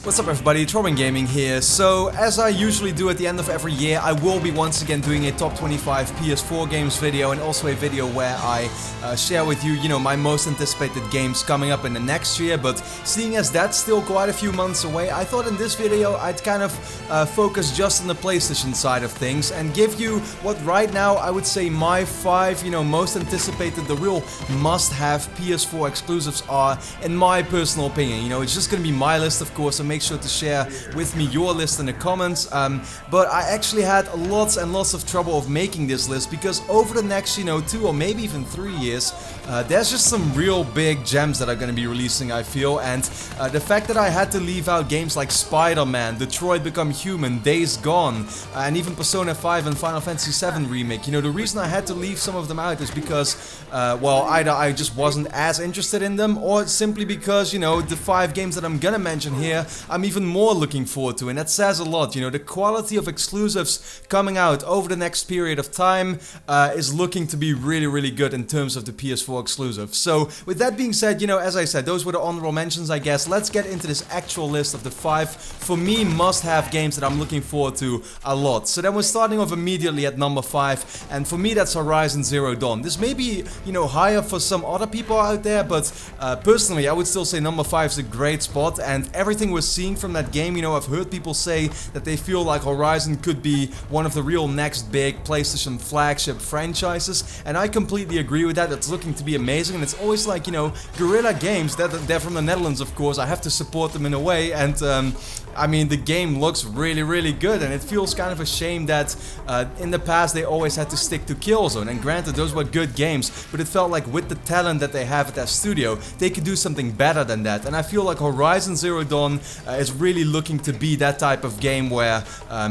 What's up everybody, it's Robin Gaming here. So, as I usually do at the end of every year, I will be once again doing a top 25 PS4 games video and also a video where I share with you, my most anticipated games coming up in the next year. But seeing as that's still quite a few months away, I thought in this video I'd kind of focus just on the PlayStation side of things and give you what right now I would say my 5, most anticipated, the real must-have PS4 exclusives are, in my personal opinion. It's just gonna be my list, of course, so make sure to share with me your list in the comments. But I actually had lots and lots of trouble of making this list because over the next, 2 or maybe even 3 years, there's just some real big gems that are going to be releasing, I feel. And the fact that I had to leave out games like Spiderman, Detroit Become Human, Days Gone, and even Persona 5 and Final Fantasy 7 Remake, the reason I had to leave some of them out is because, either I just wasn't as interested in them, or simply because, the 5 games that I'm gonna mention here, I'm even more looking forward to, and that says a lot. The quality of exclusives coming out over the next period of time is looking to be really, really good in terms of the PS4 exclusive. So, with that being said, as I said, those were the honorable mentions, I guess. Let's get into this actual list of the 5, for me, must-have games that I'm looking forward to a lot. So then we're starting off immediately at number 5, and for me that's Horizon Zero Dawn. This may be, higher for some other people out there, but personally I would still say number 5 is a great spot, and everything we're seeing from that game, I've heard people say that they feel like Horizon could be one of the real next big PlayStation flagship franchises, and I completely agree with that. It's looking to be amazing, and it's always like, Guerrilla Games, they're from the Netherlands, of course. I have to support them in a way, and I mean, the game looks really, really good, and it feels kind of a shame that in the past they always had to stick to Killzone, and granted, those were good games, but it felt like with the talent that they have at that studio, they could do something better than that, and I feel like Horizon Zero Dawn is really looking to be that type of game where,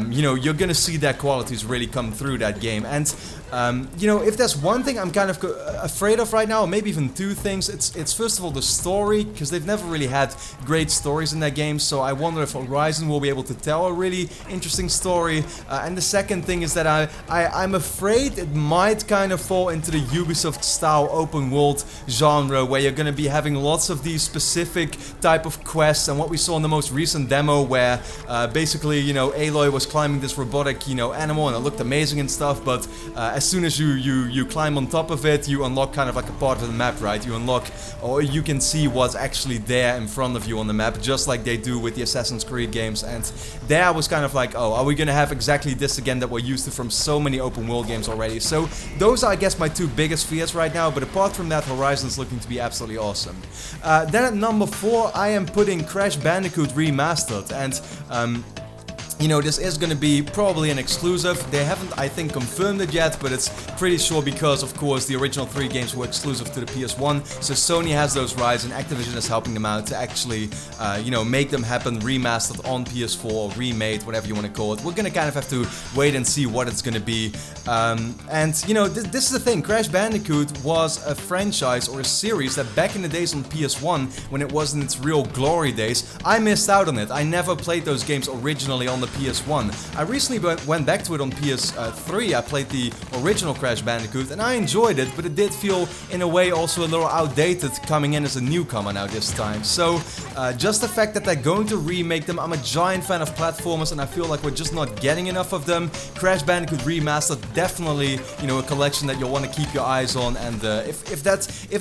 you're gonna see that qualities really come through that game. And if there's one thing I'm kind of afraid of right now, or maybe even two things, it's first of all the story, because they've never really had great stories in that game, so I wonder if Horizon will be able to tell a really interesting story. And the second thing is that I'm afraid it might kind of fall into the Ubisoft style open world genre, where you're gonna be having lots of these specific type of quests, and what we saw in the most recent demo where basically, Aloy was climbing this robotic, animal, and it looked amazing and stuff, but as soon as you climb on top of it, you unlock kind of like a part of the map, right? You unlock, or you can see what's actually there in front of you on the map, just like they do with the Assassin's Creed games. And there I was kind of like, oh, are we gonna have exactly this again that we're used to from so many open world games already? So those are, I guess, my two biggest fears right now, but apart from that, Horizon's looking to be absolutely awesome. Then at number 4, I am putting Crash Bandicoot Remastered, and this is going to be probably an exclusive. They haven't, I think, confirmed it yet, but it's pretty sure because, of course, the original 3 games were exclusive to the PS1, so Sony has those rights and Activision is helping them out to actually, make them happen remastered on PS4, remade, whatever you want to call it. We're going to kind of have to wait and see what it's going to be. This is the thing, Crash Bandicoot was a franchise or a series that back in the days on PS1, when it was in its real glory days, I missed out on it. I never played those games originally on the PS1. I recently went back to it on PS3. I played the original Crash Bandicoot and I enjoyed it, but it did feel in a way also a little outdated coming in as a newcomer now this time. So just the fact that they're going to remake them, I'm a giant fan of platformers and I feel like we're just not getting enough of them. Crash Bandicoot Remastered, definitely, a collection that you'll want to keep your eyes on, and if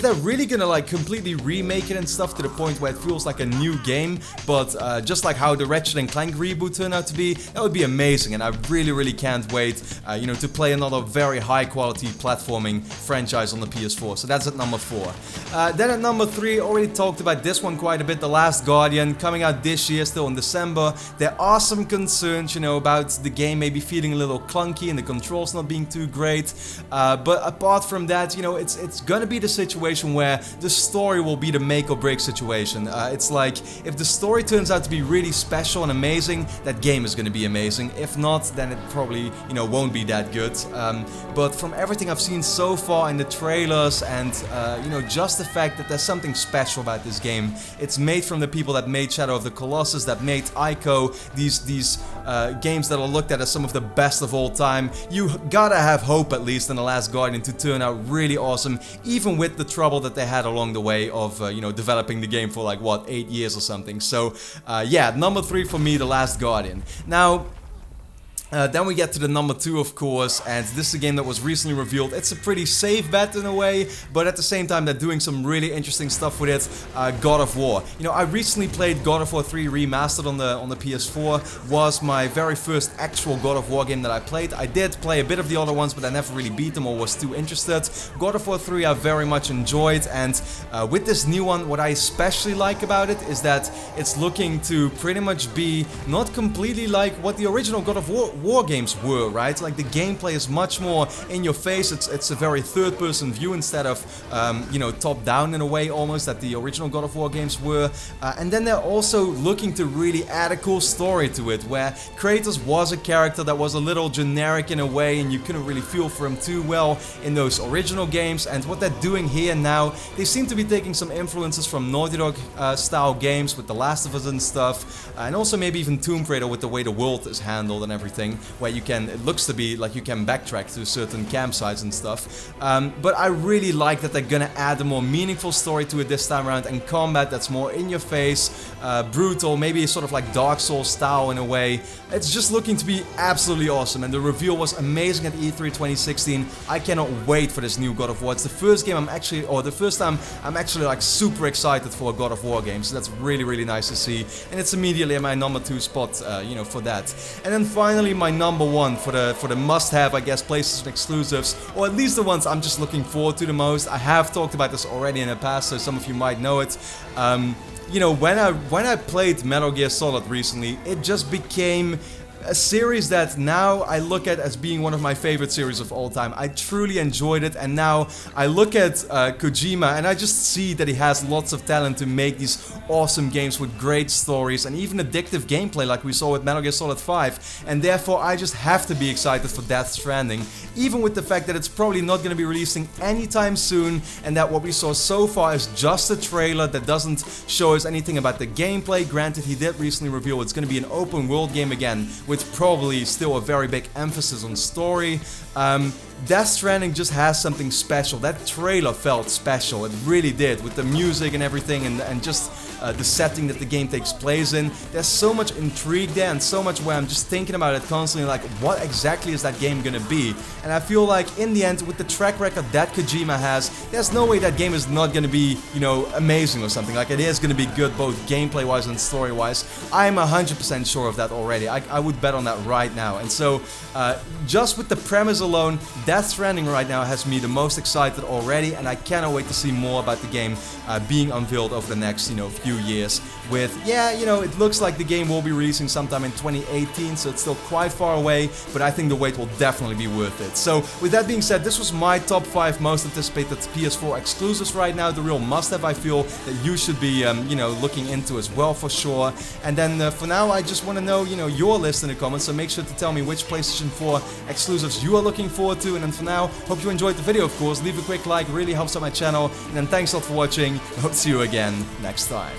they're really gonna like completely remake it and stuff to the point where it feels like a new game, but just like how the Ratchet & Clank reboot turned out to be, that would be amazing, and I really, really can't wait, to play another very high-quality platforming franchise on the PS4. So that's at number 4. Then at number 3, already talked about this one quite a bit. The Last Guardian, coming out this year, still in December. There are some concerns, about the game maybe feeling a little clunky and the controls not being too great. But apart from that, it's gonna be the situation where the story will be the make or break situation. It's like if the story turns out to be really special and amazing, that game game is going to be amazing. If not, then it probably, you know, won't be that good. But from everything I've seen so far in the trailers and, you know, just the fact that there's something special about this game. It's made from the people that made Shadow of the Colossus, that made Ico, these games that are looked at as some of the best of all time. You gotta have hope, at least, in The Last Guardian to turn out really awesome, even with the trouble that they had along the way of, you know, developing the game for like, what, 8 years or something. So, yeah, number 3 for me, The Last Guardian. Now, then we get to the number 2, of course, and this is a game that was recently revealed. It's a pretty safe bet in a way, but at the same time they're doing some really interesting stuff with it. God of War. You know, I recently played God of War 3 Remastered on the PS4. Was my very first actual God of War game that I played. I did play a bit of the other ones, but I never really beat them or was too interested. God of War 3 I very much enjoyed, and with this new one, what I especially like about it is that it's looking to pretty much be not completely like what the original God of War games were, right? Like the gameplay is much more in your face. It's a very third-person view instead of, you know, top-down in a way almost that the original God of War games were. And then they're also looking to really add a cool story to it, where Kratos was a character that was a little generic in a way, and you couldn't really feel for him too well in those original games. And what they're doing here now, they seem to be taking some influences from Naughty Dog style games with The Last of Us and stuff, and also maybe even Tomb Raider with the way the world is handled and everything, where you can, it looks to be like you can backtrack to certain campsites and stuff. But I really like that they're gonna add a more meaningful story to it this time around, and combat that's more in your face, brutal, maybe sort of like Dark Souls style in a way. It's just looking to be absolutely awesome, and the reveal was amazing at E3 2016. I cannot wait for this new God of War. It's the first game I'm actually, or the first time I'm actually like super excited for a God of War game, so that's really, really nice to see, and it's immediately at my number 2 spot, you know, for that. And then finally my number 1 for the must-have, I guess, PlayStation exclusives, or at least the ones I'm just looking forward to the most. I have talked about this already in the past, so some of you might know it. You know, when I played Metal Gear Solid recently, it just became a series that now I look at as being one of my favorite series of all time. I truly enjoyed it, and now I look at Kojima and I just see that he has lots of talent to make these awesome games with great stories and even addictive gameplay like we saw with Metal Gear Solid 5, and therefore I just have to be excited for Death Stranding, even with the fact that it's probably not going to be releasing anytime soon, and that what we saw so far is just a trailer that doesn't show us anything about the gameplay. Granted, he did recently reveal it's going to be an open world game again, with probably still a very big emphasis on story. Death Stranding just has something special. That trailer felt special, it really did, with the music and everything, and just the setting that the game takes place in. There's so much intrigue there, and so much where I'm just thinking about it constantly, like, what exactly is that game gonna be? And I feel like in the end, with the track record that Kojima has, there's no way that game is not gonna be, you know, amazing or something. Like, it is gonna be good both gameplay wise and story wise. I'm 100% sure of that already. I would bet on that right now. And so just with the premise alone, Death Stranding right now has me the most excited already, and I cannot wait to see more about the game being unveiled over the next, you know, few years. With, yeah, you know, it looks like the game will be releasing sometime in 2018, so it's still quite far away, but I think the wait will definitely be worth it. So with that being said, this was my top 5 most anticipated PS4 exclusives right now, the real must-have I feel that you should be, you know, looking into as well for sure. And then for now, I just want to know, you know, your list in the comments, so make sure to tell me which PlayStation 4 exclusives you are looking forward to. And then for now, hope you enjoyed the video, of course. Leave a quick like, really helps out my channel. And then thanks a lot for watching. I hope to see you again next time.